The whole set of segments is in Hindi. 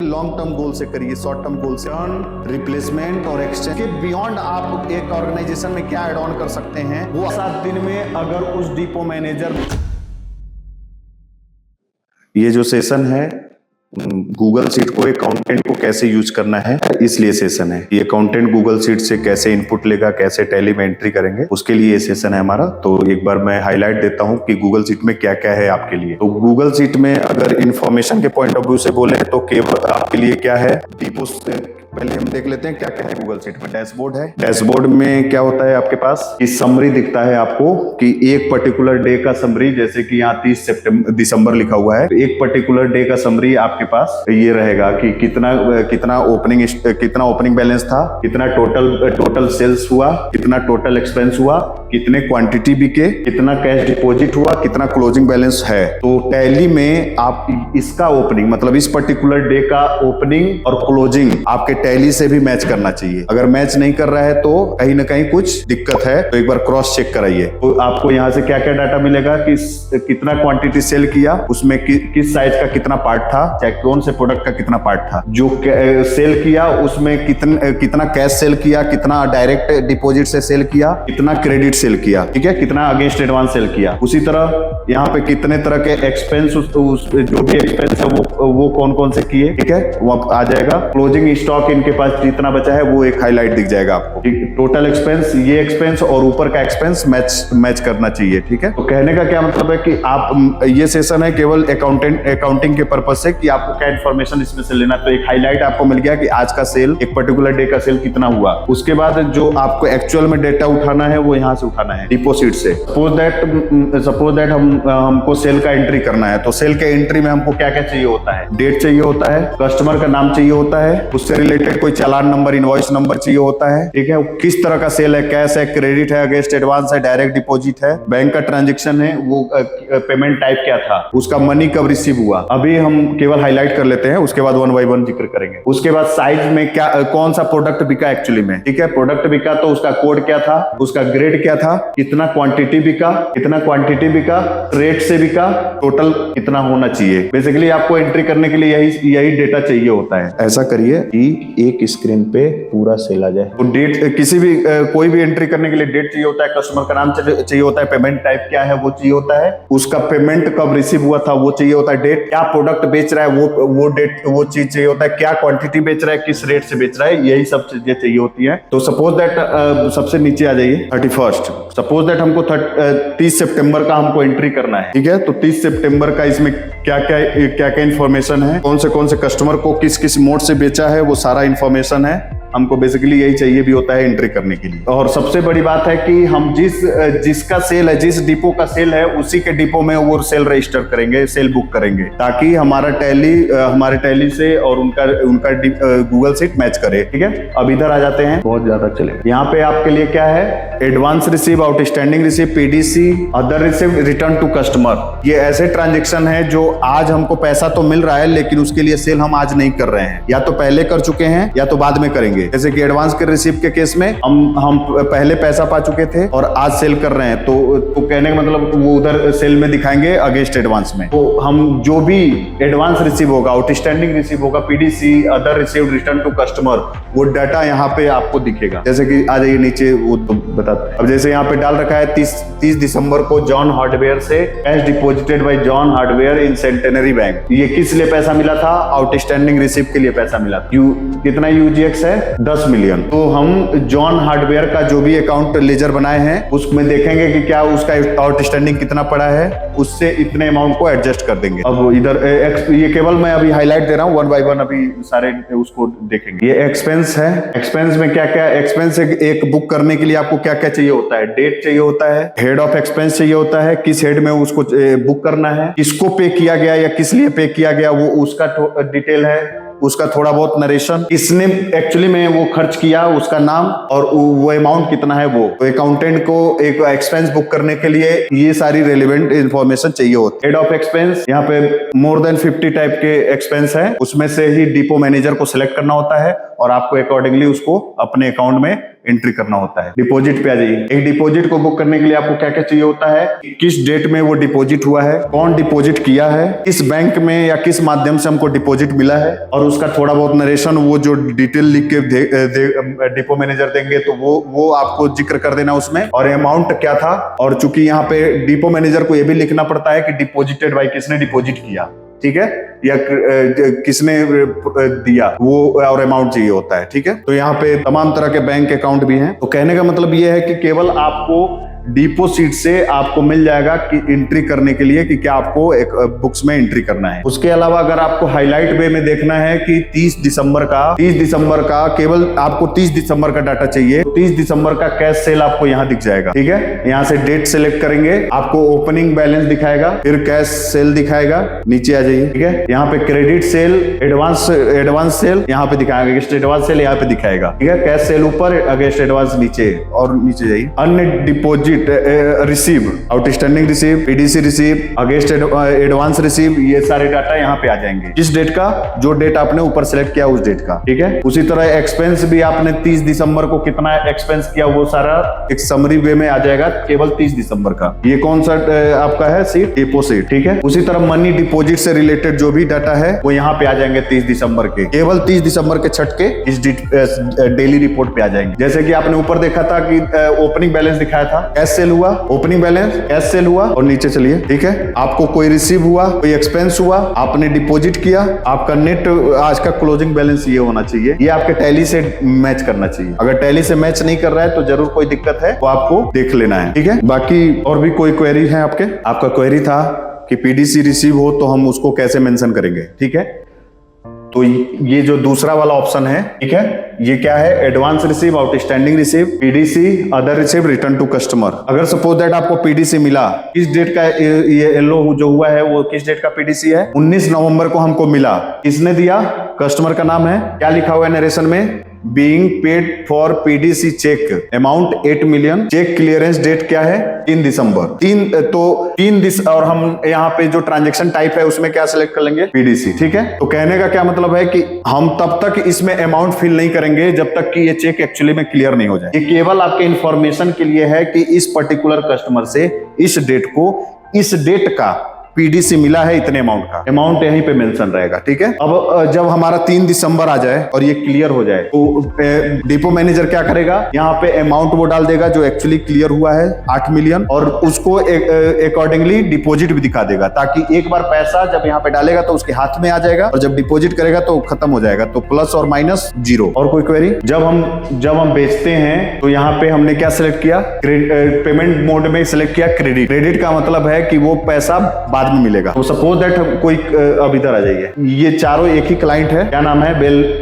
लॉन्ग टर्म गोल से करिए, शॉर्ट टर्म गोल से। अर्न, रिप्लेसमेंट और एक्सचेंज के बियॉन्ड आप एक ऑर्गेनाइजेशन में क्या एड ऑन कर सकते हैं, वो 7 दिन में अगर उस डिपो मैनेजर। ये जो सेशन है गूगल शीट को अकाउंटेंट को कैसे यूज करना है, इसलिए सेशन है। ये अकाउंटेंट गूगल शीट से कैसे इनपुट लेगा, कैसे टैली में एंट्री करेंगे, उसके लिए ये सेशन है हमारा। तो एक बार मैं हाईलाइट देता हूं कि गूगल शीट में क्या क्या है आपके लिए। तो गूगल शीट में अगर इंफॉर्मेशन के पॉइंट ऑफ व्यू से बोले तो केवल आपके लिए क्या है, डिपो। पहले हम देख लेते हैं क्या क्या है गूगल शीट में। डैशबोर्ड है। डैशबोर्ड में क्या होता है आपके पास, कि समरी दिखता है आपको कि एक पर्टिकुलर डे का समरी, जैसे कि यहाँ 30 दिसंबर लिखा हुआ है, तो एक पर्टिकुलर डे का समरी आपके पास ये रहेगा कि कितना ओपनिंग बैलेंस था, कितना टोटल सेल्स हुआ, कितना टोटल एक्सपेंस हुआ, कितने क्वांटिटी बिके, कितना कैश डिपॉजिट हुआ, कितना क्लोजिंग बैलेंस है। तो टैली में आप इसका ओपनिंग, मतलब इस पर्टिकुलर डे का ओपनिंग और क्लोजिंग आपके टैली से भी मैच करना चाहिए। अगर मैच नहीं कर रहा है तो कहीं ना कहीं कुछ दिक्कत है, तो एक बार क्रॉस चेक कराइए। तो आपको यहाँ से क्या क्या डाटा मिलेगा कि कितना क्वांटिटी सेल किया, उसमें किस साइज का कितना पार्ट था, चाहे कौन से प्रोडक्ट का कितना पार्ट था, जो सेल किया उसमें कितना कैश सेल किया, कितना डायरेक्ट डिपॉजिट से सेल किया, कितना क्रेडिट सेल किया, ठीक है, कितना अगेंस्ट एडवांस सेल किया। उसी तरह यहाँ पे कितने तरह के एक्सपेंस, जो भी एक्सपेंस है वो कौन कौन से किए, ठीक है, वो आ जाएगा। क्लोजिंग स्टॉक इनके पास जितना बचा है वो एक हाईलाइट दिख जाएगा आपको। टोटल एक्सपेंस, ये एक्सपेंस और ऊपर का एक्सपेंस मैच करना चाहिए, ठीक है। तो कहने का क्या मतलब है कि आप, ये सेशन है केवल अकाउंटिंग के पर्पज से कि आपको क्या इन्फॉर्मेशन इसमें से लेना। तो एक हाईलाइट आपको मिल गया कि आज का सेल, एक पर्टिकुलर डे का सेल कितना हुआ। उसके बाद जो आपको एक्चुअल में डेटा उठाना है वो यहाँ से उठाना है, डिपोजिट से। सपोज दैट हमको सेल का एंट्री करना है, तो सेल के एंट्री में हमको क्या क्या चाहिए होता है, डेट चाहिए होता है, कस्टमर का नाम चाहिए होता है, उससे रिलेटेड कोई चालान नंबर, इनवॉइस नंबर चाहिए होता है, ठीक है, किस तरह का सेल है, कैश है, क्रेडिट है, अगेंस्ट एडवांस है, डायरेक्ट डिपॉजिट है, बैंक का ट्रांजेक्शन है, वो पेमेंट टाइप क्या था, उसका मनी कब रिसीव हुआ। अभी हम केवल हाईलाइट कर लेते हैं, उसके बाद 1 बाय 1 जिक्र करेंगे। उसके बाद साइज में क्या, कौन सा प्रोडक्ट बिका एक्चुअली में, ठीक है, प्रोडक्ट बिका तो उसका कोड क्या था, उसका ग्रेड क्या था, कितना क्वांटिटी बिका, रेट से बिका, टोटल कितना होना चाहिए। बेसिकली आपको एंट्री करने के लिए यही डेटा चाहिए होता है। ऐसा करिए कि एक स्क्रीन पे पूरा सेल आ जाए। तो डेट, कोई भी एंट्री करने के लिए डेट चाहिए होता है, कस्टमर का नाम चाहिए होता है, पेमेंट टाइप क्या है वो चाहिए होता है, उसका पेमेंट कब रिसीव हुआ था वो चाहिए होता है, डेट, क्या प्रोडक्ट बेच रहा है वो डेट, वो चीज चाहिए होता है, क्या क्वांटिटी बेच रहा है, किस रेट से बेच रहा है, यही सब चीजें चाहिए होती है। तो सपोज दैट सबसे नीचे आ जाइए 31st। सपोज दैट हमको 30 सितंबर का हमको एंट्री करना है, ठीक है। तो 30 सितंबर का इसमें क्या क्या इन्फॉर्मेशन है, कौन से कस्टमर को किस किस मोड से बेचा है, वो सारा इन्फॉर्मेशन है। हमको बेसिकली यही चाहिए भी होता है एंट्री करने के लिए। और सबसे बड़ी बात है कि हम जिसका सेल है, जिस डिपो का सेल है, उसी के डिपो में वो सेल रजिस्टर करेंगे, सेल बुक करेंगे, ताकि हमारे टैली से और उनका गूगल शीट मैच करे, ठीक है। अब इधर आ जाते हैं, बहुत ज्यादा चलेगा। यहाँ पे आपके लिए क्या है, advance receive, outstanding receive, PDC, other receive, return to customer. ये ऐसे ट्रांजेक्शन है जो आज हमको पैसा तो मिल रहा है, लेकिन उसके लिए सेल हम आज नहीं कर रहे हैं, या तो पहले कर चुके हैं या तो बाद में करेंगे। जैसे कि एडवांस के रिसीव के केस में हम पहले पैसा पा चुके थे और आज सेल कर रहे हैं, तो कहने का मतलब वो उधर सेल में दिखाएंगे अगेंस्ट एडवांस में। तो हम जो भी एडवांस रिसीव होगा, आउटस्टैंडिंग रिसीव होगा, PDC, other receive, return to customer, वो डाटा यहाँ पे आपको दिखेगा। जैसे कि आ जाइए नीचे, वो तो बताते हैं। अब जैसे यहाँ पे डाल रखा है 30 दिसंबर को जॉन हार्डवेयर से cash deposited bye John hardware इन सेंटेनरी बैंक। ये किस लिए पैसा मिला था, आउटस्टैंडिंग रिसीव के लिए पैसा मिला। कितना यूजीएक्स है, 10 मिलियन। तो हम जॉन हार्डवेयर का जो भी अकाउंट लेजर बनाए हैं उसमें देखेंगे कि क्या उसका आउटस्टैंडिंग कितना पड़ा है, उससे इतने अमाउंट को एडजस्ट कर देंगे। अब इधर ये केवल मैं अभी हाईलाइट दे रहा हूँ, 1 बाय 1 अभी सारे उसको देखेंगे। ये एक्सपेंस है। एक्सपेंस में क्या क्या, एक्सपेंस एक बुक करने के लिए आपको क्या क्या चाहिए होता है, डेट चाहिए होता है, हेड ऑफ एक्सपेंस चाहिए होता है, किस हेड में उसको बुक करना है, किसको पे किया गया या किस लिए पे किया गया, वो उसका डिटेल है, उसका थोड़ा बहुत नरेशन, किसने एक्चुअली में वो खर्च किया, उसका नाम और वो अमाउंट कितना है वो। तो अकाउंटेंट को एक एक्सपेंस बुक करने के लिए ये सारी रेलेवेंट इंफॉर्मेशन चाहिए होती है। हेड ऑफ एक्सपेंस, यहाँ पे मोर देन 50 टाइप के एक्सपेंस है, उसमें से ही डिपो मैनेजर को सिलेक्ट करना होता है और आपको अकॉर्डिंगली उसको अपने अकाउंट में एंट्री करना होता है। डिपॉजिट पे आ जाइए। एक डिपॉजिट को बुक करने के लिए आपको क्या क्या चाहिए होता है, किस डेट में वो डिपॉजिट हुआ है, कौन डिपॉजिट किया है, किस बैंक में या किस माध्यम से हमको डिपॉजिट मिला है, और उसका थोड़ा बहुत नरेशन वो जो डिटेल लिख के डिपो मैनेजर देंगे तो वो आपको जिक्र कर देना उसमें, और अमाउंट क्या था। और चूंकि यहाँ पे डिपो मैनेजर को ये भी लिखना पड़ता है कि डिपॉजिटेड बाय किसने डिपॉजिट किया, ठीक है, या किसने दिया वो, और अमाउंट चाहिए होता है, ठीक है। तो यहाँ पे तमाम तरह के बैंक अकाउंट भी हैं। तो कहने का मतलब ये है कि केवल आपको डिपोजिट से आपको मिल जाएगा कि एंट्री करने के लिए कि क्या आपको एक बुक्स में एंट्री करना है। उसके अलावा अगर आपको हाईलाइट वे में देखना है कि 30 दिसंबर का केवल आपको 30 दिसंबर का डाटा चाहिए, 30 दिसंबर का कैश सेल आपको यहाँ दिख जाएगा, ठीक है। यहाँ से डेट सेलेक्ट करेंगे, आपको ओपनिंग बैलेंस दिखाएगा, फिर कैश सेल दिखाएगा, नीचे आ जाइए, ठीक है। यहाँ पे क्रेडिट सेल, एडवांस सेल यहाँ पे दिखाएगा, अगेंस्ट एडवांस सेल यहाँ पे दिखाएगा, ठीक है। कैश सेल ऊपर, अगेंस्ट एडवांस नीचे, और नीचे जाइए। अन्य deposit receive, outstanding receive, PDC receive, against advance receive, ये सारे डाटा यहाँ पे आ जाएंगे। जिस डेट का, जो डेट आपने ऊपर सेलेक्ट किया उस डेट का, ठीक है। उसी तरह एक्सपेंस भी आपने 30 दिसंबर को कितना एक्सपेंस किया वो सारा एक समरी वे में आ जाएगा, केवल 30 दिसंबर का। ये कौन सा आपका है सीट, डिपो सीट, ठीक है। उसी तरह मनी डिपोजिट से रिलेटेड जो भी डाटा है वो यहाँ पे आ जाएंगे 30 दिसंबर के, केवल 30 दिसंबर के छट के इस डेली रिपोर्ट पे आ जाएंगे। जैसे कि आपने ऊपर देखा था कि ओपनिंग बैलेंस दिखाया था, कैश सेल हुआ, ओपनिंग बैलेंस, कैश सेल हुआ, और नीचे चलिए, ठीक है। आपको कोई रिसीव हुआ, कोई एक्सपेंस हुआ, आपने डिपॉजिट किया, आपका नेट आज का क्लोजिंग बैलेंस ये होना चाहिए, ये आपके टैली से मैच करना चाहिए। अगर टैली से मैच नहीं कर रहा है तो जरूर कोई दिक्कत है, वो आपको देख लेना है, ठीक है। बाकी और भी कोई क्वेरी है आपका क्वेरी था कि पीडीसी रिसीव हो तो हम उसको कैसे मेंशन करेंगे, ठीक है। तो ये जो दूसरा वाला ऑप्शन है, ठीक है, ये क्या है, advance receive, outstanding receive, PDC, other receive, return to customer. अगर सपोज दैट आपको पीडीसी मिला, किस डेट का ये येलो जो हुआ है वो किस डेट का पीडीसी है, 19 नवंबर को हमको मिला। किसने दिया, कस्टमर का नाम है, क्या लिखा हुआ है नरेशन में, being paid for PDC cheque amount 8 million, cheque clearance date क्या है, 3 दिसंबर, 3 और हम यहाँ पे जो ट्रांजेक्शन टाइप है उसमें क्या सिलेक्ट कर लेंगे, पीडीसी, ठीक है। तो कहने का क्या मतलब है कि हम तब तक इसमें अमाउंट फिल नहीं करेंगे जब तक कि ये चेक एक्चुअली में क्लियर नहीं हो जाए। ये केवल आपके इंफॉर्मेशन के लिए है कि इस पर्टिकुलर कस्टमर से इस डेट को, इस डेट का पीडीसी मिला है, इतने अमाउंट का अमाउंट यहीं पे मेंशन रहेगा, ठीक है। अब जब हमारा 3 दिसंबर आ जाए और ये क्लियर हो जाए तो डिपो मैनेजर क्या करेगा, यहाँ पे अमाउंट वो डाल देगा जो एक्चुअली क्लियर हुआ है 8 मिलियन, और उसको अकॉर्डिंगली डिपॉजिट भी दिखा देगा, ताकि एक बार पैसा जब यहाँ पे डालेगा तो उसके हाथ में आ जाएगा, और जब डिपॉजिट करेगा तो खत्म हो जाएगा, तो प्लस और माइनस 0। और कोई क्वेरी, जब हम बेचते हैं तो यहाँ पे हमने क्या सिलेक्ट किया, पेमेंट मोड में सिलेक्ट किया क्रेडिट। क्रेडिट का मतलब है कि वो पैसा बाद में मिलेगा। तो सपोज दैट कोई, अब इधर आ जाइए, ये चारों एक ही क्लाइंट है, क्या नाम है,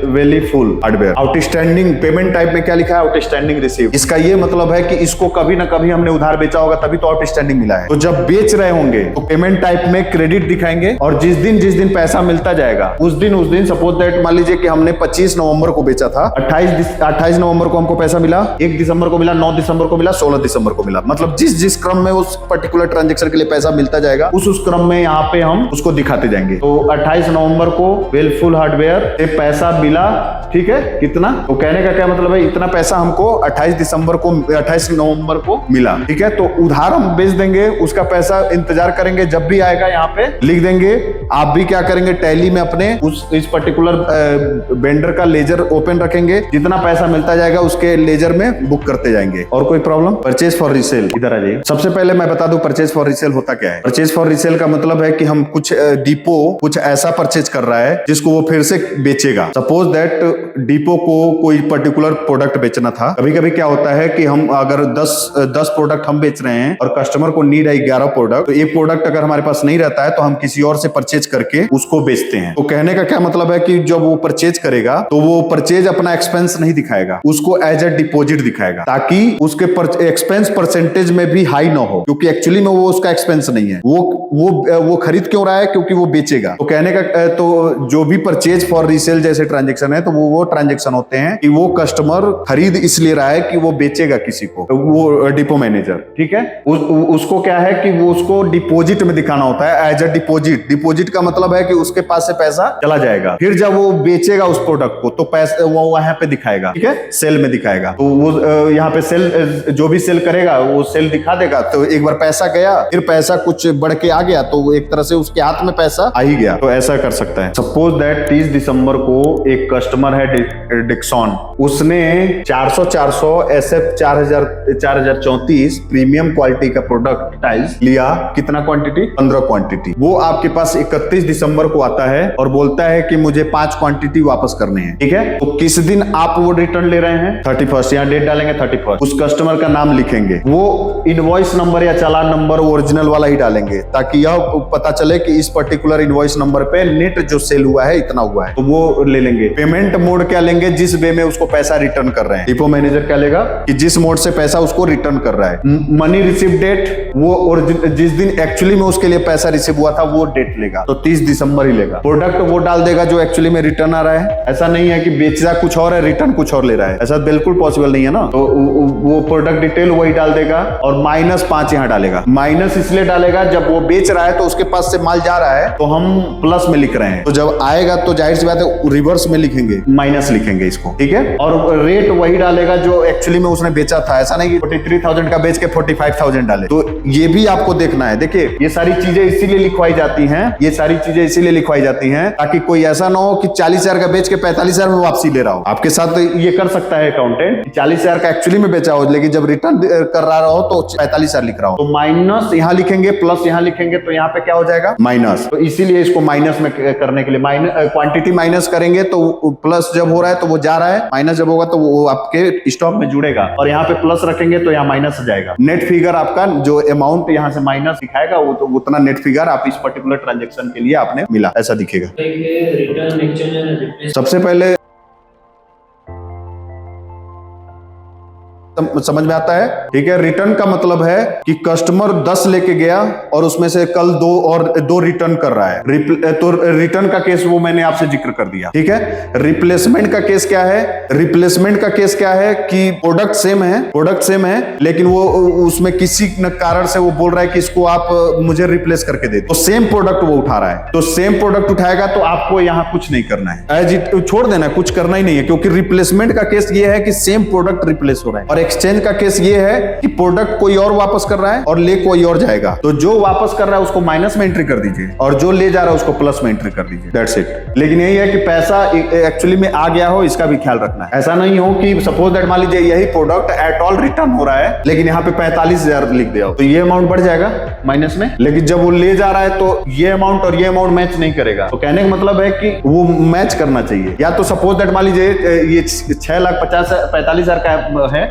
valley full hardware. Outstanding payment type में क्या लिखा है, आउटस्टैंडिंग रिसीव। इसका ये मतलब है कि इसको कभी ना कभी हमने उधार बेचा होगा तभी तो आउटस्टैंडिंग मिला है। तो जब बेच रहे होंगे तो पेमेंट टाइप में क्रेडिट दिखाएंगे, और जिस दिन पैसा मिलता जाएगा उस दिन सपोज दैट मान लीजिए कि हमने 25 नवंबर को बेचा था, 28 नवंबर को हमको पैसा मिला, 1 दिसंबर को मिला, 9 दिसंबर को मिला, 16 दिसंबर को मिला। मतलब जिस क्रम में उस पर्टिकुलर ट्रांजेक्शन के लिए पैसा मिलता जाएगा उस क्रम में यहाँ पे हम उसको दिखाते जाएंगे। तो 28 नवंबर को वेलफुल हार्डवेयर से पैसा मिला, ठीक है, कितना, तो कहने का क्या मतलब है, इतना पैसा हमको 28 नवंबर को मिला, ठीक है। तो उधार हम बेच देंगे, उसका पैसा इंतजार करेंगे, जब भी आएगा यहाँ पे लिख देंगे। आप भी क्या करेंगे, टैली में अपने इस पर्टिकुलर वेंडर का लेजर ओपन रखेंगे, जितना पैसा मिलता जाएगा उसके लेजर में बुक करते जाएंगे। और कोई प्रॉब्लम, परचेज फॉर रीसेल, इधर आ जाइए। सबसे पहले मैं बता दूं परचेज फॉर रीसेल होता क्या है। परचेज फॉर रीसेल का मतलब है कि हम कुछ डिपो कुछ ऐसा परचेज कर रहा है जिसको वो फिर से बेचेगा। सपोज दैट डिपो को कोई पर्टिकुलर प्रोडक्ट बेचना था। कभी कभी क्या होता है कि हम अगर 10 प्रोडक्ट हम बेच रहे हैं और कस्टमर को नीड है 11 प्रोडक्ट, तो एक प्रोडक्ट अगर हमारे पास नहीं रहता है तो हम किसी और से परचेज करके उसको बेचते हैं। तो कहने का क्या मतलब है कि जब वो परचेज करेगा तो वो परचेज अपना एक्सपेंस नहीं दिखाएगा, उसको एज ए डिपोजिट दिखाएगा, ताकि उसके एक्सपेंस परसेंटेज में भी हाई ना हो, क्योंकि एक्चुअली में वो उसका एक्सपेंस नहीं है, वो खरीद क्यों रहा है, क्योंकि वो बेचेगा। तो कहने का तो जो भी परचेज फॉर रीसेल जैसे ट्रांजेक्शन है तो वो ट्रांजेक्शन होते हैं कि वो कस्टमर खरीद इसलिए रहा है कि वो बेचेगा किसी को, वो डिपो मैनेजर, ठीक है, उसको क्या है कि वो उसको डिपॉजिट में दिखाना होता है एज अ डिपॉजिट। डिपॉजिट का मतलब है कि उसके पास से पैसा चला जाएगा, फिर जब वो बेचेगा उस प्रोडक्ट को तो पैसा वो वहां पे दिखाएगा, ठीक है, सेल में दिखाएगा। तो वो यहाँ पे सेल, जो भी सेल करेगा वो सेल दिखा देगा। तो एक बार पैसा गया, फिर पैसा कुछ बढ़ के आ गया तो एक तरह से उसके हाथ में पैसा आ ही गया। तो ऐसा कर सकता है। सपोज दैट 30 दिसंबर को एक कस्टमर है डिक्सॉन, उसने 400 SF 4034 प्रीमियम क्वालिटी का प्रोडक्ट टाइल्स लिया। कितना क्वांटिटी? 15 क्वांटिटी। वो आपके पास 31 दिसंबर को आता है और बोलता है कि मुझे 5 क्वांटिटी वापस करने हैं, ठीक है। तो किस दिन आप वो रिटर्न ले रहे हैं? 31st। यहाँ डेट डालेंगे 31st। उस कस्टमर का नाम लिखेंगे, वो इनवॉइस नंबर या चालान नंबर ओरिजिनल वाला ही डालेंगे ताकि यह पता चले कि इस पर्टिकुलर इनवॉइस नंबर पे नेट जो सेल हुआ है इतना हुआ है। तो वो ले लेंगे। पेमेंट मोड क्या लेंगे? जिस वे में उसको पैसा रिटर्न कर रहे हैं। डिपो मैनेजर क्या लेगा कि जिस मोड से पैसा उसको रिटर्न कर रहा है। मनी रिसीव डेट, वो और जिस दिन एक्चुअली में उसके लिए पैसा रिसीव हुआ था वो डेट लेगा, तो 30 दिसंबर ही लेगा। प्रोडक्ट वो डाल देगा जो एक्चुअली में रिटर्न आ रहा है। ऐसा नहीं है कि बेचा कुछ और है रिटर्न कुछ और ले रहा है, ऐसा बिल्कुल पॉसिबल नहीं है ना। तो वो प्रोडक्ट डिटेल वही डाल देगा और -5 यहाँ डालेगा। माइनस इसलिए डालेगा जब वो बेच रहा है तो उसके पास से माल जा रहा है तो हम प्लस में लिख रहे हैं, तो जब आएगा तो जाहिर सी बात है रिवर्स में लिखेंगे, माइनस लिखेंगे इसको, ठीक है। और रेट वही डालेगा जो एक्चुअली में उसने बेचा था। ऐसा नहीं कि 43,000 का बेच के 45,000 डाले। तो ये भी आपको देखना है। देखिए ये सारी चीजें इसीलिए लिखवाई जाती हैं, ये सारी चीजें इसीलिए लिखवाई जाती हैं ताकि कोई ऐसा ना हो कि 40,000 का बेच के 45,000 में वापसी ले रहा हो। आपके साथ ये कर सकता है अकाउंटेंट, 40,000 का एक्चुअली में बेचा हो लेकिन जब रिटर्न कर रहा हो तो 45,000 लिख रहा हो। तो माइनस यहाँ लिखेंगे, प्लस यहाँ लिखेंगे, तो यहाँ पे क्या हो जाएगा? माइनस। तो इसीलिए इसको माइनस में करने के लिए क्वांटिटी माइनस करेंगे तो प्लस जब हो रहा है तो वो जा रहा है, माइनस जब होगा तो वो आपके स्टॉक में जुड़ेगा, और यहाँ पे प्लस रखेंगे तो यहाँ माइनस जाएगा। नेट फिगर आपका जो अमाउंट यहाँ से माइनस दिखाएगा वो तो उतना नेट फिगर आप इस पर्टिकुलर ट्रांजेक्शन के लिए आपने मिला, ऐसा दिखेगा। रिटर्न एक्सचेंज सबसे पहले समझ में आता है, ठीक है। रिटर्न का मतलब है कि कस्टमर 10 लेके गया और उसमें से कल 2 रिटर्न कर रहा है। तो रिटर्न का केस वो मैंने आपसे जिक्र कर दिया, ठीक है। रिप्लेसमेंट का केस क्या है? रिप्लेसमेंट का केस क्या है कि प्रोडक्ट सेम है लेकिन वो उसमें किसी कारण से वो बोल रहा है कि इसको आप मुझे रिप्लेस करके दे, तो सेम प्रोडक्ट वो उठा रहा है। तो सेम प्रोडक्ट उठाएगा तो आपको यहाँ कुछ नहीं करना है, एज इट छोड़ देना, कुछ करना ही नहीं है, क्योंकि रिप्लेसमेंट का केस ये है कि सेम प्रोडक्ट रिप्लेस हो रहा है। और एक्सचेंज का केस ये है कि प्रोडक्ट कोई और वापस कर रहा है और ले कोई और जाएगा। तो जो वापस कर रहा है उसको माइनस में एंट्री कर दीजिए और जो ले जा रहा है उसको प्लस में एंट्री कर दीजिए, दैट्स इट। लेकिन यही है कि पैसा एक्चुअली में आ गया हो, इसका भी ख्याल रखना है। ऐसा नहीं हो कि सपोज दैट मान लीजिए यही प्रोडक्ट एट ऑल रिटर्न हो रहा है लेकिन यहाँ पे 45,000 लिख दिया तो ये अमाउंट बढ़ जाएगा माइनस में, लेकिन जब वो ले जा रहा है तो ये अमाउंट और ये अमाउंट मैच नहीं करेगा। तो कहने का मतलब है कि वो मैच करना चाहिए। या तो सपोज दैट मान लीजिए ये 6,45,000 का है,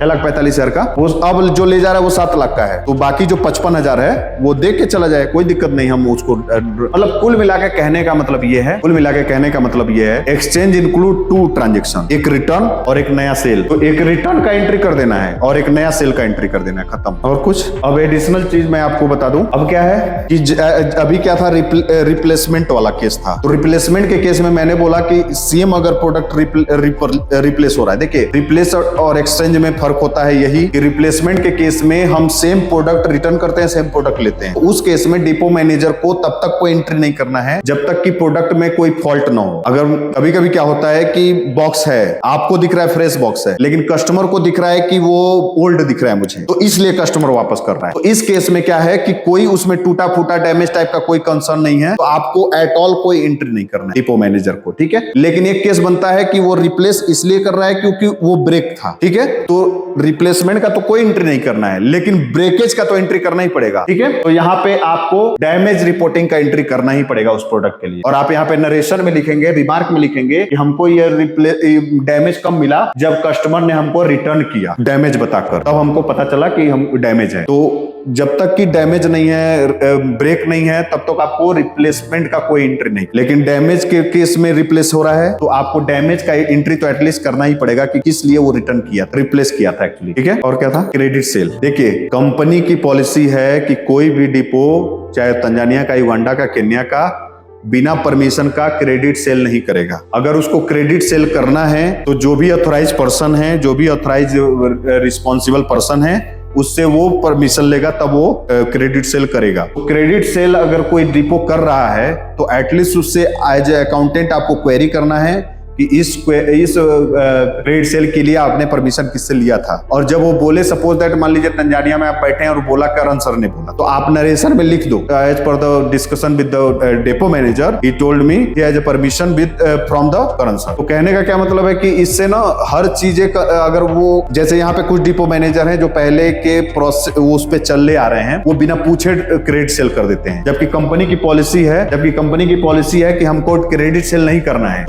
6,45,000 का, वो अब जो ले जा रहा है वो 7 लाख का है, तो बाकी जो 55,000 है वो दे के चला जाए, कोई दिक्कत नहीं। हम उसको मतलब कुल मिला के कहने का मतलब ये है, एक्सचेंज इंक्लूड 2 ट्रांजेक्शन, एक रिटर्न और एक नया सेल। तो एक रिटर्न का एंट्री कर देना है और एक नया सेल का एंट्री कर देना है, खत्म। और कुछ अब एडिशनल चीज मैं आपको बता दूं। अब क्या है कि अभी क्या था, रिप्लेसमेंट वाला केस था। तो रिप्लेसमेंट के केस में मैंने बोला कि सेम अगर प्रोडक्ट रिप्लेस हो रहा है, देखिए रिप्लेस और एक्सचेंज में फर्क होता है यही कि रिप्लेसमेंट के केस में हम सेम प्रोडक्ट रिटर्न करते हैं, सेम प्रोडक्ट लेते हैं। तो उस केस में डिपो मैनेजर को तब तक कोई एंट्री नहीं करना है जब तक कि प्रोडक्ट में कोई फॉल्ट ना हो। अगर कभी कभी क्या होता है कि बॉक्स है, आपको दिख रहा है फ्रेश बॉक्स है लेकिन कस्टमर को दिख रहा है कि वो ओल्ड दिख रहा है मुझे, तो इसलिए कस्टमर वापस कर रहा है। तो इस केस में क्या है कि कोई उसमें टूटा फूटा डैमेज टाइप का कोई कंसर्न नहीं है, तो आपको एट ऑल कोई एंट्री नहीं करना है डिपो मैनेजर को, ठीक है। लेकिन एक केस बनता है कि वो रिप्लेस इसलिए कर रहा है क्योंकि वो ब्रेक था, ठीक है। तो रिप्लेसमेंट का तो कोई एंट्री नहीं करना है लेकिन ब्रेकेज का तो एंट्री करना ही पड़ेगा, ठीक है। तो यहाँ पे आपको डैमेज रिपोर्टिंग का एंट्री करना ही पड़ेगा उस प्रोडक्ट के लिए। और आप यहाँ पे नरेशन में लिखेंगे, रिमार्क में लिखेंगे कि हमको ये डैमेज कब मिला, जब कस्टमर ने हमको रिटर्न किया डैमेज बताकर, तब हमको पता चला कि हम डैमेज है। तो जब तक कि डैमेज नहीं है, ब्रेक नहीं है, तब तक आपको रिप्लेसमेंट का कोई एंट्री नहीं। लेकिन डैमेज के केस में रिप्लेस हो रहा है तो आपको डैमेज का एंट्री तो एटलीस्ट करना ही पड़ेगा कि किस लिए वो रिटर्न किया था, रिप्लेस किया था एक्चुअली, ठीक है। और क्या था, क्रेडिट सेल। देखिए कंपनी की पॉलिसी है कि कोई भी डिपो, चाहे तंजानिया का, युगांडा का, केन्या का, बिना परमिशन का क्रेडिट सेल नहीं करेगा। अगर उसको क्रेडिट सेल करना है तो जो भी ऑथराइज पर्सन है, जो भी ऑथराइज रिस्पॉन्सिबल पर्सन है, उससे वो परमिशन लेगा, तब वो क्रेडिट सेल करेगा। तो क्रेडिट सेल अगर कोई डिपो कर रहा है तो एटलीस्ट उससे एज ए अकाउंटेंट आपको क्वेरी करना है कि इस क्रेडिट सेल के लिए आपने परमिशन किससे लिया था। और जब वो बोले, सपोज दैट मान लीजिए तंजानिया में आप बैठे हैं और बोला करण सर ने बोला, तो आप नरेशन में लिख दो, as per the discussion with the depot manager he told me he has a permission with from the Karan sir. तो कहने का क्या मतलब है कि इससे ना हर चीजें अगर वो, जैसे यहाँ पे कुछ डिपो मैनेजर हैं जो पहले के प्रोसेस उस पे चल आ रहे हैं, वो बिना पूछे क्रेडिट सेल कर देते हैं, जबकि कंपनी की पॉलिसी है कि हमको क्रेडिट सेल नहीं करना है।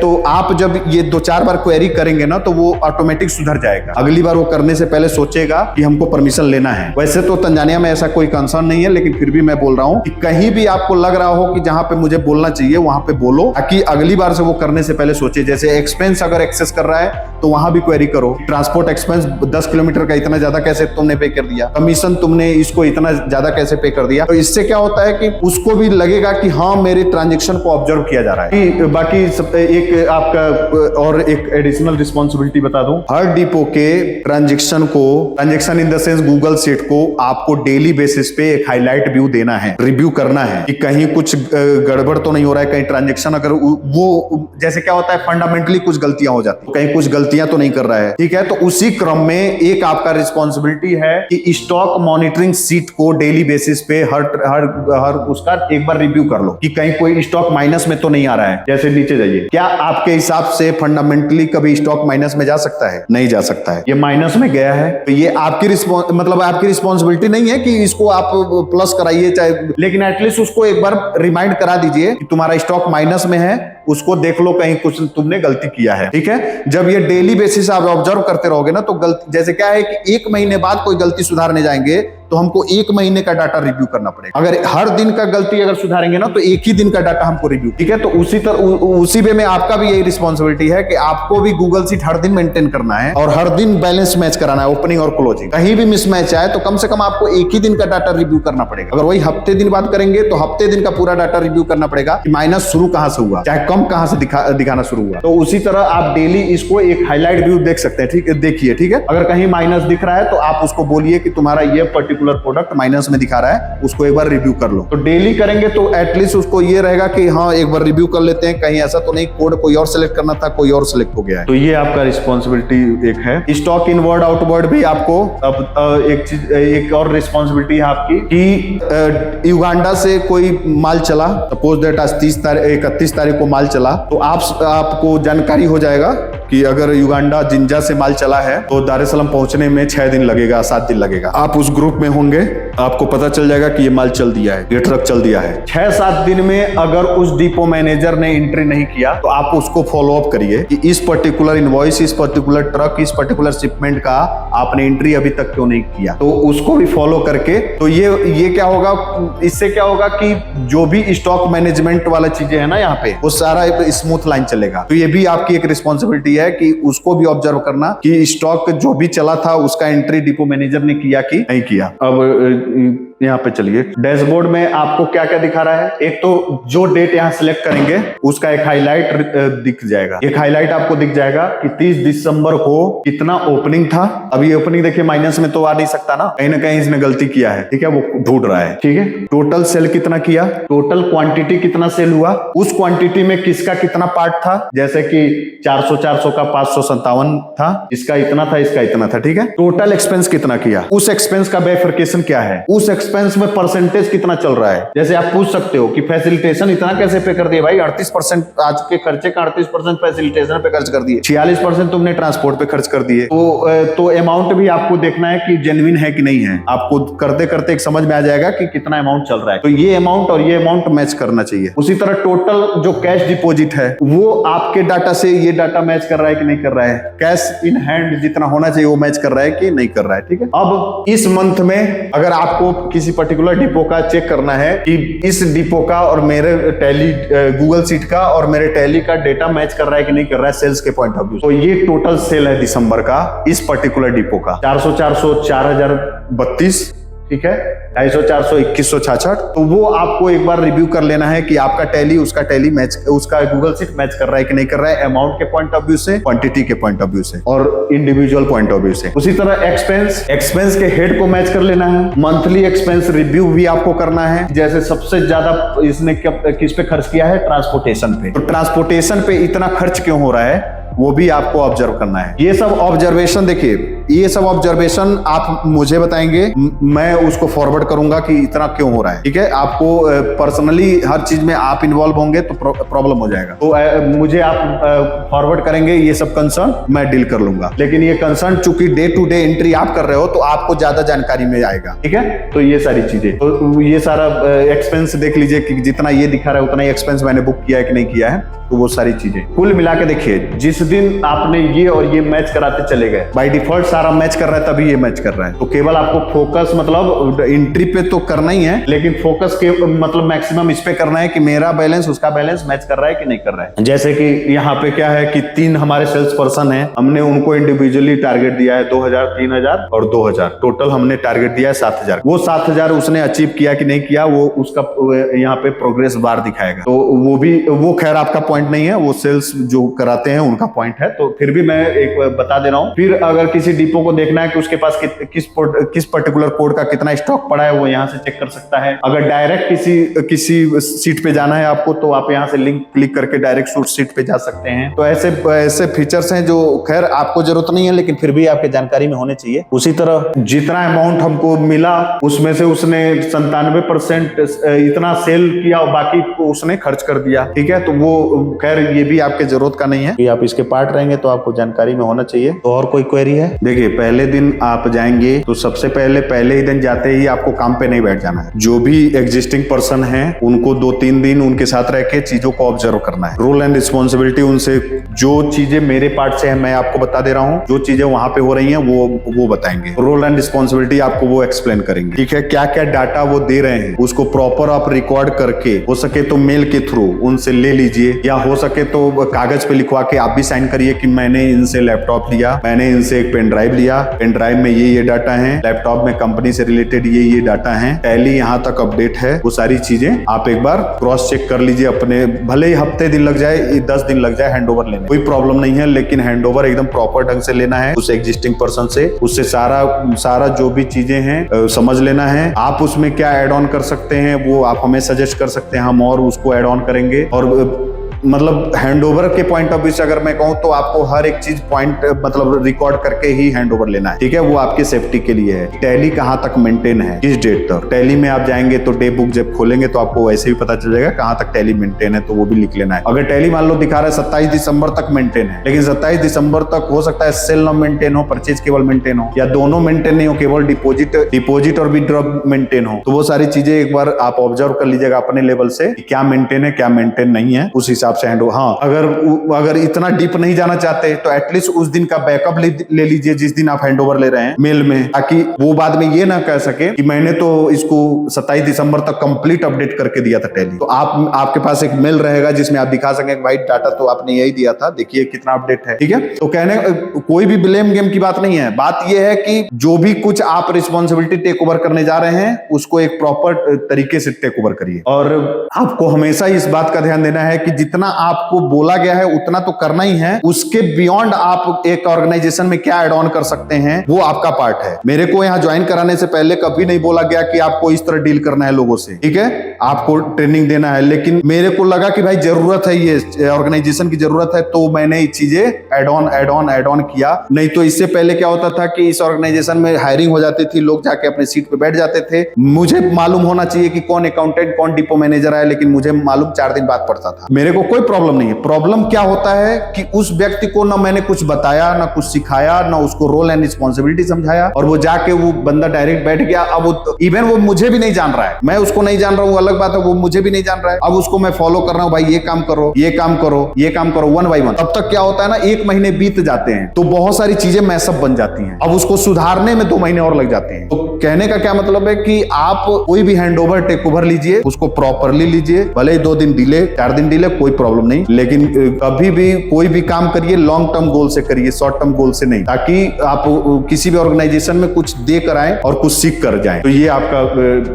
तो आप जब ये 2-4 बार क्वेरी करेंगे ना तो वो ऑटोमेटिक सुधर जाएगा। अगली बार वो करने से पहले सोचेगा कि हमको परमिशन लेना है। वैसे तो तंजानिया में ऐसा कोई कंसर्न नहीं है, लेकिन फिर भी मैं बोल रहा हूं कि कहीं भी आपको लग रहा हो कि जहां पे मुझे बोलना चाहिए वहां पे बोलो, ताकि अगली बार से वो करने से पहले सोचे। जैसे एक्सपेंस अगर एक्सेस कर रहा है तो वहां भी क्वेरी करो, ट्रांसपोर्ट एक्सपेंस 10 किलोमीटर का इतना ज्यादा कैसे तुमने पे कर दिया, कमीशन तुमने इसको इतना ज्यादा कैसे पे कर दिया। तो इससे क्या होता है कि उसको भी लगेगा कि हाँ मेरे ट्रांजेक्शन को ऑब्जर्व किया जा रहा है। बाकी एक आपका और एक एडिशनल रिस्पॉन्सिबिलिटी बता दूं, हर डिपो के transaction in the sense Google sheet को आपको डेली बेसिस पे एक हाईलाइट व्यू देना है, रिव्यू करना है कि कहीं कुछ गड़बड़ तो नहीं हो रहा है। कहीं ट्रांजेक्शन अगर वो, जैसे क्या होता है फंडामेंटली कुछ गलतियां हो जाती है, कहीं कुछ गलतियां तो नहीं कर रहा है, ठीक है। तो उसी क्रम में एक आपका रिस्पॉन्सिबिलिटी है कि स्टॉक मॉनिटरिंग शीट को डेली बेसिस पे हर उसका एक बार रिव्यू कर लो कि कहीं कोई स्टॉक माइनस में तो नहीं आ रहा है। जैसे नीचे जाइए, क्या आपके हिसाब से फंडामेंटली कभी स्टॉक माइनस में जा सकता है? नहीं जा सकता है। ये माइनस में गया है तो ये आपकी आपकी रिस्पॉन्सिबिलिटी नहीं है कि इसको आप प्लस कराइए चाहे, लेकिन एटलीस्ट उसको एक बार रिमाइंड करा दीजिए कि तुम्हारा स्टॉक माइनस में है, उसको देख लो कहीं कुछ तुमने गलती किया है, ठीक है। जब ये डेली बेसिस आप ऑब्जर्व करते रहोगे ना तो गलती, जैसे क्या है कि 1 महीने बाद कोई गलती सुधारने जाएंगे तो हमको 1 महीने का डाटा रिव्यू करना पड़ेगा। अगर हर दिन का गलती अगर सुधारेंगे ना तो 1 ही दिन का डाटा हमको रिव्यू, ठीक है। तो उसी वे में आपका भी यही रिस्पॉन्सिबिलिटी है कि आपको भी गूगल शीट हर दिन मेंटेन करना है और हर दिन बैलेंस मैच कराना है, ओपनिंग और क्लोजिंग। कहीं भी मिसमैच आए तो कम से कम आपको 1 ही दिन का डाटा रिव्यू करना पड़ेगा। अगर वही हफ्ते दिन बात करेंगे तो हफ्ते दिन का पूरा डाटा रिव्यू करना पड़ेगा कि माइनस शुरू कहां से हुआ, चाहे कम कहां से दिखाना शुरू हुआ। तो उसी तरह आप डेली इसको एक हाईलाइट व्यू देख सकते हैं, ठीक है। देखिए, ठीक है, अगर कहीं माइनस दिख रहा है तो आप उसको बोलिए कि तुम्हारा ये पर्टिकुलर प्रोडक्ट माइनस में दिखा रहा है, उसको एक बार रिव्यू कर लो। तो डेली करेंगे तो एटलीस्ट उसको ये रहेगा कि हाँ एक बार रिव्यू कर लेते हैं, कहीं ऐसा तो नहीं कोड कोई और सिलेक्ट करना था, कोई और सिलेक्ट हो गया है। तो ये आपका रिस्पॉन्सिबिलिटी एक है। स्टॉक इनवर्ड आउटवर्ड भी आपको अब एक और रिस्पॉन्सिबिलिटी है आपकी कि युगांडा से कोई माल चला, सपोज दैट आज 31 तारीख को माल चला, तो आपको जानकारी हो जाएगा कि अगर युगांडा जिंजा से माल चला है तो दार एस सलाम पहुंचने में 6 दिन लगेगा, 7 दिन लगेगा। आप उस ग्रुप में होंगे, आपको पता चल जाएगा कि ये माल चल दिया है, ये ट्रक चल दिया है। 6-7 दिन में अगर उस डिपो मैनेजर ने एंट्री नहीं किया तो आप उसको फॉलो अप करिए कि इस पर्टिकुलर इनवॉइस, इस पर्टिकुलर ट्रक, इस पर्टिकुलर शिपमेंट का आपने एंट्री अभी तक क्यों नहीं किया। तो उसको भी फॉलो करके, तो ये क्या होगा, इससे क्या होगा कि जो भी स्टॉक मैनेजमेंट वाला चीजें है ना यहाँ पे, वो सारा स्मूथ लाइन चलेगा। तो ये भी आपकी एक रिस्पॉन्सिबिलिटी है कि उसको भी ऑब्जर्व करना कि स्टॉक जो भी चला था उसका एंट्री डिपो मैनेजर ने किया कि नहीं किया। अब यहाँ पे चलिए, डैशबोर्ड में आपको क्या क्या दिखा रहा है। एक तो जो डेट यहाँ सिलेक्ट करेंगे उसका एक हाईलाइट दिख जाएगा, एक हाईलाइट आपको दिख जाएगा कि 30 दिसंबर को कितना ओपनिंग था। अब ये ओपनिंग देखिए माइनस में तो आ नहीं सकता ना, कहीं ना कहीं इसने गलती किया है, ठीक है, वो ढूंढ रहा है, ठीक है। टोटल सेल कितना किया, टोटल क्वांटिटी कितना सेल हुआ, उस क्वांटिटी में किसका कितना पार्ट था, जैसे कि 400 का 557 था, इसका इतना था, इसका इतना था, ठीक है। टोटल एक्सपेंस कितना किया, उस एक्सपेंस का बाइफरकेशन क्या है, उस एक्सपेंस में परसेंटेज कितना चल रहा है। जैसे आप पूछ सकते हो कि फैसिलिटेशन इतना कैसे पे कर दिया भाई, 38% आज के खर्चे का 38% फैसिलिटेशन पे खर्च कर दिए, 46% तुमने ट्रांसपोर्ट पे खर्च कर दिए। तो अमाउंट भी आपको देखना है कि जेन्युइन है कि नहीं है। आपको करते करते एक समझ में आ जाएगा कि कितना अमाउंट चल रहा है, तो ये अमाउंट और ये अमाउंट मैच करना चाहिए। उसी तरह टोटल जो कैश डिपॉजिट है वो आपके डाटा से ये डाटा मैच कर रहा है कि नहीं कर रहा है, कैश इन हैंड जितना होना चाहिए वो मैच कर रहा है कि नहीं कर रहा है, ठीक है। अब इस मंथ में अगर आपको किसी पर्टिकुलर डिपो का चेक करना है कि इस डिपो का और मेरे टैली गूगल शीट का और मेरे टैली का डेटा मैच कर रहा है कि नहीं कर रहा है सेल्स के पॉइंट ऑफ व्यू, तो ये टोटल सेल है दिसंबर का इस पर्टिकुलर डिपो का 400 4032, ठीक है, 250, 400, 2166, तो वो आपको एक बार रिव्यू कर लेना है कि आपका टैली उसका टैली मैच, उसका गूगल शीट मैच कर रहा है कि नहीं कर रहा है, अमाउंट के पॉइंट ऑफ व्यू से, क्वांटिटी के पॉइंट ऑफ व्यू से और इंडिविजुअल पॉइंट ऑफ व्यू से। उसी तरह एक्सपेंस के हेड को मैच कर लेना है, मंथली एक्सपेंस रिव्यू भी आपको करना है। जैसे सबसे ज्यादा इसने किस पे खर्च किया है, ट्रांसपोर्टेशन पे, तो ट्रांसपोर्टेशन पे इतना खर्च क्यों हो रहा है वो भी आपको ऑब्जर्व करना है। ये सब ऑब्जर्वेशन देखिए, ये सब ऑब्जर्वेशन आप मुझे बताएंगे, मैं उसको फॉरवर्ड करूंगा कि इतना क्यों हो रहा है। ठीक है, आपको पर्सनली हर चीज में आप इन्वॉल्व होंगे तो प्रॉब्लम हो जाएगा, तो मुझे आप फॉरवर्ड करेंगे, ये सब कंसर्न मैं डील कर लूंगा। लेकिन ये कंसर्न चूंकि डे टू डे एंट्री आप कर रहे हो तो आपको ज्यादा जानकारी में आएगा। ठीक है, तो ये सारी चीजें, तो ये सारा एक्सपेंस देख लीजिए कि जितना ये दिखा रहा है उतना ही एक्सपेंस मैंने बुक किया है कि नहीं किया है, तो वो सारी चीजें कुल मिला के देखिए। जिस दिन आपने ये और ये मैच कराते चले गए, बाय डिफॉल्ट सारा मैच कर रहा है तभी ये मैच कर रहा है, तो केवल आपको फोकस मतलब एंट्री पे तो करना ही है, लेकिन फोकस के मतलब मैक्सिमम इस पे करना है कि मेरा बैलेंस उसका बैलेंस मैच कर रहा है कि नहीं कर रहा है। जैसे कि यहाँ पे क्या है कि 3 हमारे सेल्स पर्सन है, हमने उनको इंडिविजुअली टारगेट दिया है 2000, 3000 और 2000, टोटल हमने टारगेट दिया है 7000। वो 7000 उसने अचीव किया कि नहीं किया, वो उसका यहाँ पे प्रोग्रेस बार दिखाएगा, तो वो भी, वो खैर आपका पॉइंट नहीं है, वो सेल्स जो कराते हैं उनका पॉइंट है, तो फिर भी मैं एक बता दे रहा हूं। फिर अगर किसी डिपो को देखना है कि उसके पास किस पर्टिकुलर कोड का कितना स्टॉक पड़ा है, वो यहां से चेक कर सकता है। अगर डायरेक्ट किसी सीट पे जाना है आपको, तो आप यहां से लिंक क्लिक करके डायरेक्ट सीट पे जा सकते हैं। तो ऐसे फीचर्स हैं जो खैर आपको जरूरत नहीं है, लेकिन फिर भी आपके जानकारी में होने चाहिए। उसी तरह जितना अमाउंट हमको मिला उसमें से उसने 97% इतना सेल किया, बाकी उसने खर्च कर दिया। ठीक है, तो वो खैर ये भी आपके जरूरत का नहीं है कि आप इसके पार्ट रहेंगे, तो आपको जानकारी में होना चाहिए। तो और कोई क्वेरी है? देखिए, पहले दिन आप जाएंगे तो सबसे पहले ही दिन जाते ही आपको काम पे नहीं बैठ जाना है। जो भी एग्जिस्टिंग पर्सन है उनको 2-3 दिन उनके साथ रह के चीजों को ऑब्जर्व करना है। रोल एंड रिस्पॉन्सिबिलिटी उनसे, जो चीजें मेरे पार्ट से है मैं आपको बता दे रहा हूँ, जो चीजें वहां पे हो रही है वो बताएंगे। रोल एंड रिस्पॉन्सिबिलिटी आपको वो एक्सप्लेन करेंगे। ठीक है, क्या क्या डाटा वो दे रहे हैं उसको प्रॉपर आप रिकॉर्ड करके, हो सके तो मेल के थ्रू उनसे ले लीजिए, या हो सके तो कागज पे लिखवा के आप भी साइन करिए कि मैंने इनसे लैपटॉप लिया, मैंने इनसे एक पेन ड्राइव लिया, पेन ड्राइव में ये डाटा है, लैपटॉप में कंपनी से रिलेटेड ये डाटा है, टैली यहाँ तक अपडेट है। वो सारी चीजें आप एक बार क्रॉस चेक कर लीजिए अपने, भले ही हफ्ते दिन लग जाए, 10 दिन लग जाए हैंडओवर लेने, कोई प्रॉब्लम नहीं है, लेकिन हैंडओवर एकदम प्रॉपर ढंग से लेना है उस एग्जिस्टिंग पर्सन से, उससे सारा जो भी चीजें हैं समझ लेना है। आप उसमें क्या एड ऑन कर सकते हैं वो आप हमें सजेस्ट कर सकते हैं, हम और उसको एड ऑन करेंगे। और मतलब हैंडओवर के पॉइंट ऑफ व्यू से अगर मैं कहूं तो आपको हर एक चीज पॉइंट मतलब रिकॉर्ड करके ही हैंडओवर लेना है। ठीक है, वो आपके सेफ्टी के लिए है। टैली कहां तक मेंटेन है, किस डेट तक टैली में आप जाएंगे तो डे बुक जब खोलेंगे तो आपको वैसे ही पता चल जाएगा कहां तक टैली मेंटेन है, तो वो भी लिख लेना है। अगर टैली मान लो दिखा रहा है 27 दिसंबर तक मेंटेन है, लेकिन 27 दिसंबर तक हो सकता है सेल ना मेंटेन हो, परचेज केवल मेंटेन हो, या दोनों मेंटेन नहीं हो, केवल डिपोजिट और विड्रॉ मेंटेन हो, तो वो सारी चीजें एक बार आप ऑब्जर्व कर लीजिएगा अपने लेवल से कि क्या मेंटेन है क्या मेंटेन नहीं है, उस हिसाब से हैंडओवर। हाँ, अगर इतना डीप नहीं जाना चाहते तो एटलीस्ट उस दिन का बैकअप ले लीजिए जिस दिन आप हैंडओवर ले रहे हैं मेल में, ताकि वो बाद में ये ना कह सके कि मैंने तो इसको 27 दिसंबर तक कंप्लीट अपडेट करके दिया था टैली। तो आपके पास एक मेल रहेगा जिसमें आप दिखा सकें भाई डाटा तो आपने यही दिया था, देखिए कितना अपडेट है। ठीक है, तो कहने कोई भी ब्लेम गेम की बात नहीं है, बात यह है कि जो भी कुछ आप रिस्पॉन्सिबिलिटी टेक ओवर करने जा रहे हैं उसको एक प्रॉपर तरीके से टेक ओवर करिए। और आपको हमेशा इस बात का ध्यान देना है कि जितना आपको बोला गया है उतना तो करना ही है, उसके बियॉन्ड आप एक ऑर्गेनाइजेशन में क्या एड ऑन कर सकते हैं वो आपका पार्ट है। मेरे को यहाँ ज्वाइन कराने से पहले कभी नहीं बोला गया कि आपको इस तरह डील करना है लोगों से। ठीक है, आपको ट्रेनिंग देना है, लेकिन मेरे को लगा कि भाई जरूरत है, ये ऑर्गेनाइजेशन की जरूरत है, तो मैंने ये चीजें एड ऑन किया। नहीं तो इससे पहले क्या होता था कि इस ऑर्गेनाइजेशन में हायरिंग हो जाती थी, लोग जाके अपने सीट पे बैठ जाते थे, मुझे मालूम होना चाहिए कि कौन अकाउंटेंट कौन डिपो मैनेजर है, लेकिन मुझे मालूम 4 दिन बाद पड़ता था। मेरे को कोई प्रॉब्लम नहीं है। प्रॉब्लम क्या होता है कि उस व्यक्ति को ना मैंने कुछ बताया, ना कुछ सिखाया, ना उसको रोल एंड रिस्पॉन्सिबिलिटी समझाया, और वो जाके वो बंदा डायरेक्ट बैठ गया। अब वो इवन वो मुझे भी नहीं जान रहा है, मैं उसको नहीं जान रहा हूँ, अलग बात है, वो मुझे भी नहीं जान रहा है। अब उसको मैं फॉलो कर रहा हूँ, भाई ये काम करो, ये काम करो, ये काम करो, 1 by 1। तब तक क्या होता है ना, 1 महीने बीत जाते हैं तो बहुत सारी चीजें मैसअप बन जाती हैं। अब उसको सुधारने में 2 महीने और लग जाते हैं। तो कहने का क्या मतलब है कि आप कोई भी हैंडओवर टेक ओवर लीजिए, उसको प्रॉपरली लीजिए, भले ही 2 दिन डिले 4 दिन डिले, कोई प्रॉब्लम नहीं, लेकिन कभी भी कोई भी काम करिए लॉन्ग टर्म गोल से करिए, शॉर्ट टर्म गोल से नहीं, ताकि आप किसी भी ऑर्गेनाइजेशन में कुछ दे कर आए और कुछ सीख कर जाएं। तो ये आपका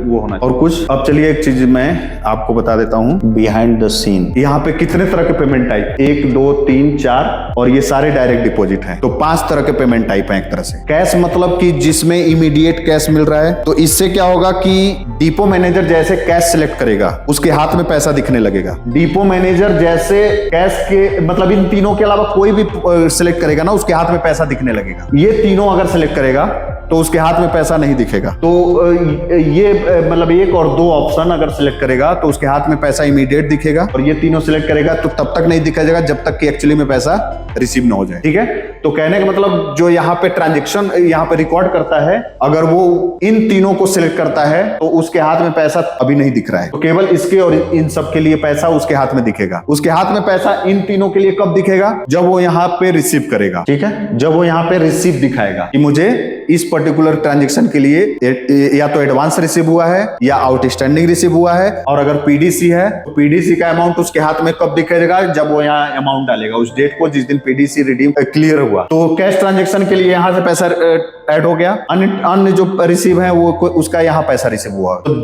वो होना। और कुछ अब चलिए एक चीज मैं आपको बता देता हूं, बिहाइंड द सीन। यहाँ पे कितने तरह के पेमेंट टाइप, 1 2 3 4 और ये सारे डायरेक्ट डिपॉजिट हैं। तो 5 तरह के पेमेंट टाइप हैं एक तरह से। कैश मतलब कि जिसमें इमीडिएट कैश मिल रहा है। तो इससे क्या होगा कि डिपो मैनेजर जैसे कैश सिलेक्ट करेगा उसके हाथ में पैसा दिखने लगेगा। डिपो मैनेजर जैसे कैश के मतलब इन तीनों के अलावा कोई भी सिलेक्ट करेगा ना, उसके हाथ में पैसा दिखने लगेगा। ये तीनों अगर सिलेक्ट करेगा तो उसके हाथ में पैसा नहीं दिखेगा। तो ये मतलब 1 और 2 ऑप्शन अगर सिलेक्ट करेगा तो उसके हाथ में पैसा इमीडिएट दिखेगा, और ये तीनों सिलेक्ट करेगा तो तब तक नहीं दिखेगा जब तक कि एक्चुअली में पैसा रिसीव ना हो जाए। ठीक है, तो कहने का मतलब जो यहाँ पे ट्रांजेक्शन यहाँ पे रिकॉर्ड करता है, अगर वो इन तीनों को सिलेक्ट करता है तो उसके हाथ में पैसा अभी नहीं दिख रहा है। तो केवल इसके और इन सब के लिए पैसा उसके हाथ में दिखेगा। उसके हाथ में पैसा इन तीनों के लिए कब दिखेगा? जब वो यहाँ पे रिसीव करेगा। ठीक है, जब वो यहाँ पे रिसीव दिखाएगा कि मुझे इस पर्टिकुलर ट्रांजेक्शन के लिए या तो एडवांस रिसीव हुआ है या आउटस्टैंडिंग रिसीव हुआ है, और अगर पीडीसी है तो पीडीसी का अमाउंट उसके हाथ में कब दिखेगा? जब वो यहाँ अमाउंट डालेगा उस डेट को जिस दिन पीडीसी रिडीम क्लियर हुआ। तो कैश ट्रांजेक्शन के लिए यहाँ से पैसा ऐड हो गया, अन्य जो रिसीव है वो उसका यहाँ पैसा रिसीव हुआ। तो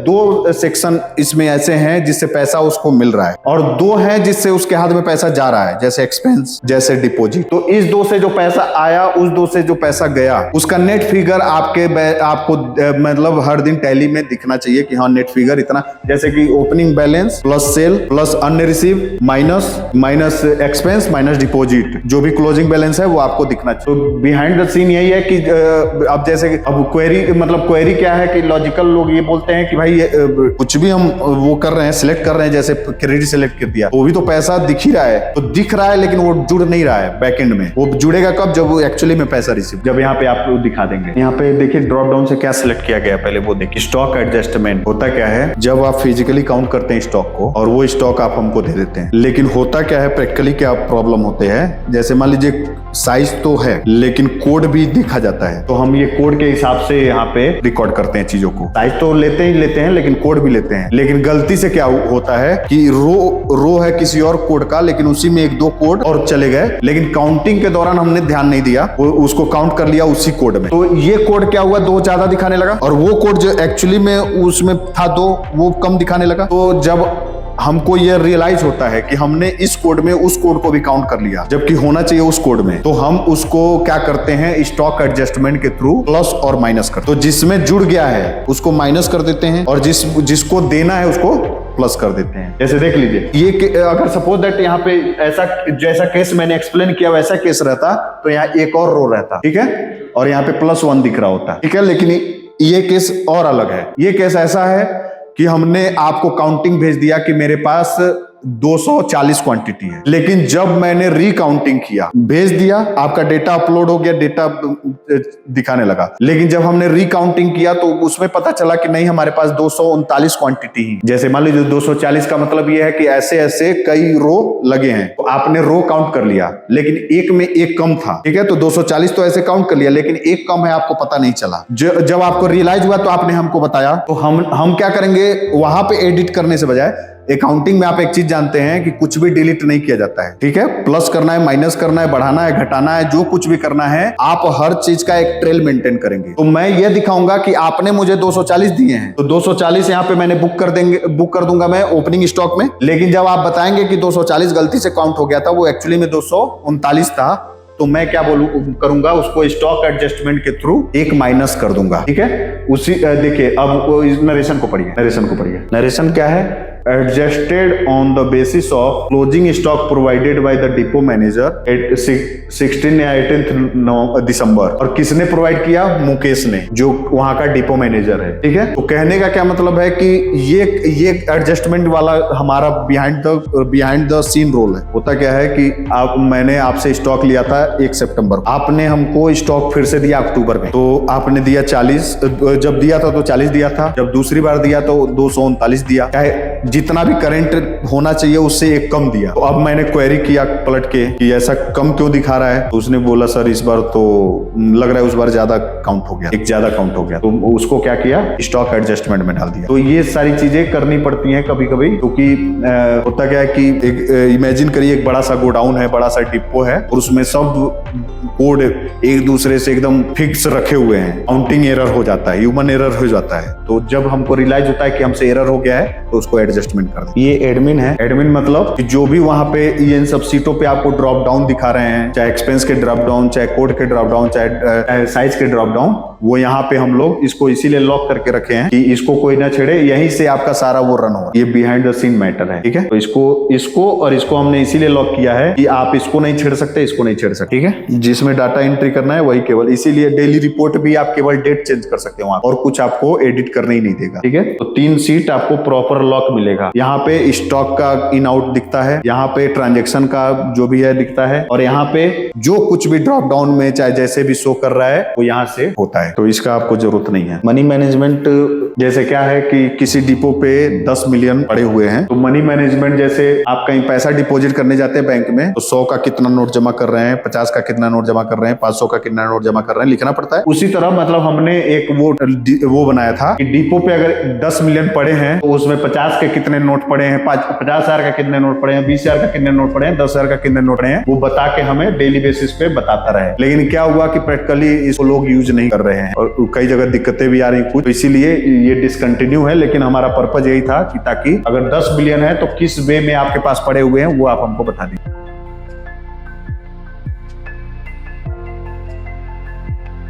दो सेक्शन इसमें ऐसे हैं जिससे पैसा उसको मिल रहा है, और 2 हैं जिससे उसके हाथ में पैसा जा रहा है, जैसे एक्सपेंस जैसे डिपॉजिट। तो इस 2 से जो पैसा आया, उस 2 से जो पैसा गया, उसका नेट फिगर आपको मतलब हर दिन टैली में दिखना चाहिए कि हाँ नेट फिगर इतना, जैसे कि opening balance plus sale plus अन्य receive minus expense minus deposit, जो भी क्लोजिंग बैलेंस है वो आपको दिखना चाहिए। तो बिहाइंड द सीन यही है कि अब जैसे अब क्वेरी क्या है कि लॉजिकल लोग ये बोलते हैं कि भाई कुछ भी हम वो कर रहे हैं, सिलेक्ट कर रहे हैं, जैसे क्रेडिट सिलेक्ट कर दिया वो भी तो पैसा दिख ही रहा है, तो दिख रहा है लेकिन वो जुड़ नहीं रहा है बैकएंड में। वो जुड़ेगा कब? जब वो एक्चुअली में पैसा रिसीव, जब यहाँ पे आप दिखा देंगे। यहाँ पे देखिए ड्रॉप डाउन से क्या सिलेक्ट किया गया, पहले वो देखिए। स्टॉक एडजस्टमेंट होता क्या है, जब आप फिजिकली काउंट करते हैं स्टॉक को और वो स्टॉक आप हमको दे देते हैं, लेकिन होता क्या है प्रैक्टिकली क्या प्रॉब्लम होते हैं, जैसे मान लीजिए साइज तो है लेकिन कोड भी दिखा जाता है, तो हम ये कोड के हिसाब से यहाँ पे रिकॉर्ड करते हैं चीजों को। साइज तो लेते हैं लेकिन कोड भी लेते हैं, लेकिन गलती से क्या होता है कि रो है किसी और कोड का, लेकिन उसी में 1-2 कोड और चले गए, लेकिन काउंटिंग के दौरान हमने ध्यान नहीं दिया, उसको काउंट कर लिया उसी कोड में। तो ये कोड क्या हुआ, 2 ज्यादा दिखाने लगा, और वो कोड जो एक्चुअली में उसमें था 2 वो कम दिखाने लगा। तो जब हमको ये रियलाइज होता है कि हमने इस कोड में उस कोड को भी काउंट कर लिया जबकि होना चाहिए उस कोड में, तो हम उसको क्या करते हैं, स्टॉक एडजस्टमेंट के थ्रू प्लस और माइनस करते हैं। तो जिसमें जुड़ गया है उसको माइनस कर देते हैं, और जिसको देना है उसको प्लस कर देते हैं। जैसे देख लीजिए, ये अगर सपोज दैट यहाँ पे ऐसा जैसा केस मैंने एक्सप्लेन किया वैसा केस रहता तो यहाँ एक और रो रहता, ठीक है, और यहाँ पे +1 दिख रहा होता, ठीक है। लेकिन ये केस और अलग है। ये केस ऐसा है कि हमने आपको काउंटिंग भेज दिया कि मेरे पास 240 क्वांटिटी है, लेकिन जब मैंने रिकाउंटिंग किया, भेज दिया, आपका डेटा अपलोड हो गया, डेटा दिखाने लगा, लेकिन जब हमने रिकाउंटिंग किया तो उसमें पता चला कि नहीं, हमारे पास 239 क्वांटिटी ही। जैसे मान लीजिए 240 का मतलब यह है कि ऐसे ऐसे कई रो लगे हैं, तो आपने रो काउंट कर लिया, लेकिन एक में एक कम था, ठीक है, तो 240 तो ऐसे काउंट कर लिया, लेकिन एक कम है, आपको पता नहीं चला। जब आपको रियलाइज हुआ तो आपने हमको बताया, तो हम क्या करेंगे, वहां पे एडिट करने से बजाय अकाउंटिंग में आप एक चीज जानते हैं कि कुछ भी डिलीट नहीं किया जाता है, ठीक है। प्लस करना है, माइनस करना है, बढ़ाना है, घटाना है, जो कुछ भी करना है, आप हर चीज का एक ट्रेल मेंटेन करेंगे। तो मैं ये दिखाऊंगा कि आपने मुझे 240 दिए हैं, तो 240 यहाँ पे मैंने बुक कर दूंगा मैं ओपनिंग स्टॉक में, लेकिन जब आप बताएंगे कि 240 गलती से काउंट हो गया था, वो एक्चुअली में 239 था, तो मैं क्या करूंगा, उसको स्टॉक एडजस्टमेंट के थ्रू एक माइनस कर दूंगा, ठीक है। उसी देखिए, अब नरेशन को पढ़िए, नरेशन क्या है, adjusted on the basis of closing stock provided by the depot manager at 16 या 18 दिसंबर। और किसने प्रोवाइड किया, मुकेश ने, जो वहां का डिपो मैनेजर है, ठीक है। तो कहने का क्या मतलब है कि ये एडजस्टमेंट वाला हमारा बिहाइंड द सीन रोल है। होता क्या है कि मैंने आपसे स्टॉक लिया था 1 सितंबर, आपने हमको स्टॉक फिर से दिया अक्टूबर में, तो आपने दिया 40, जब दिया था तो 40 दिया था, जब दूसरी बार दिया तो 239 दिया, चाहे जितना भी करंट होना चाहिए उससे एक कम दिया। तो अब मैंने क्वेरी किया पलट के कि ऐसा कम क्यों दिखा रहा है, तो उसने बोला सर इस बार तो लग रहा है उस बार ज्यादा काउंट हो गया, एक ज्यादा काउंट हो गया। तो उसको क्या किया, स्टॉक एडजस्टमेंट में डाल दिया। तो ये सारी चीजें करनी पड़ती हैं कभी कभी, क्योंकि होता क्या है कि इमेजिन करिए एक बड़ा सा गोडाउन है, बड़ा सा डिपो है और उसमें सब कोड एक दूसरे से एकदम फिक्स रखे हुए हैं, काउंटिंग एरर हो जाता है, ह्यूमन एरर हो जाता है। तो जब हमको रियलाइज होता है कि हमसे एरर हो गया है तो उसको एडजस्टमेंट कर दें। ये एडमिन है। एडमिन मतलब कि जो भी वहां पे ये इन सब सीटों पे आपको ड्रॉप डाउन दिखा रहे हैं, चाहे एक्सपेंस के ड्रॉप डाउन, चाहे कोड के ड्रॉप डाउन, चाहे साइज के ड्रॉप डाउन, वो यहाँ पे हम लोग इसको इसीलिए लॉक करके रखे हैं कि इसको कोई ना छेड़े, यहीं से आपका सारा वो रन हो। ये बिहाइंड द सीन मैटर है, ठीक है। तो इसको और इसको हमने इसीलिए लॉक किया है कि आप इसको नहीं छेड़ सकते, इसको नहीं छेड़ सकते, ठीक है। जिसमें डाटा एंट्री करना है वही केवल, इसीलिए डेली रिपोर्ट भी आप केवल डेट चेंज कर सकते हो और कुछ आपको एडिट करने ही नहीं देगा, ठीक है। तो 3 सीट आपको प्रॉपर लॉक मिलेगा। यहाँ पे स्टॉक का इन आउट दिखता है, यहाँ पे ट्रांजेक्शन का जो भी है दिखता है, और यहाँ पे जो कुछ भी ड्रॉप डाउन में चाहे जैसे भी शो कर रहा है वो यहाँ से होता है। तो इसका आपको जरूरत नहीं है। मनी मैनेजमेंट जैसे क्या है कि किसी डिपो पे 10 मिलियन पड़े हुए हैं, तो मनी मैनेजमेंट जैसे आप कहीं पैसा डिपॉजिट करने जाते हैं बैंक में, तो 100 का कितना नोट जमा कर रहे हैं, 50 का कितना नोट जमा कर रहे हैं, 500 का कितना नोट जमा कर रहे हैं, लिखना पड़ता है। उसी तरह मतलब हमने एक वो बनाया था कि डिपो पे अगर 10 मिलियन पड़े हैं तो उसमें 50 के कितने नोट पड़े हैं, 50,000 का कितने नोट पड़े हैं, 20,000 का कितने नोट पड़े हैं, 10,000 का कितने नोट पड़े हैं, वो बता के हमें डेली बेसिस पे बताता रहे। लेकिन क्या हुआ कि प्रैक्टिकली इसको लोग यूज नहीं कर रहे हैं और कई जगह दिक्कतें भी आ रही कुछ, तो इसीलिए ये डिसकंटिन्यू है। लेकिन हमारा पर्पज यही था कि ताकि अगर 10 बिलियन है तो किस वे में आपके पास पड़े हुए हैं वो आप हमको बता दें।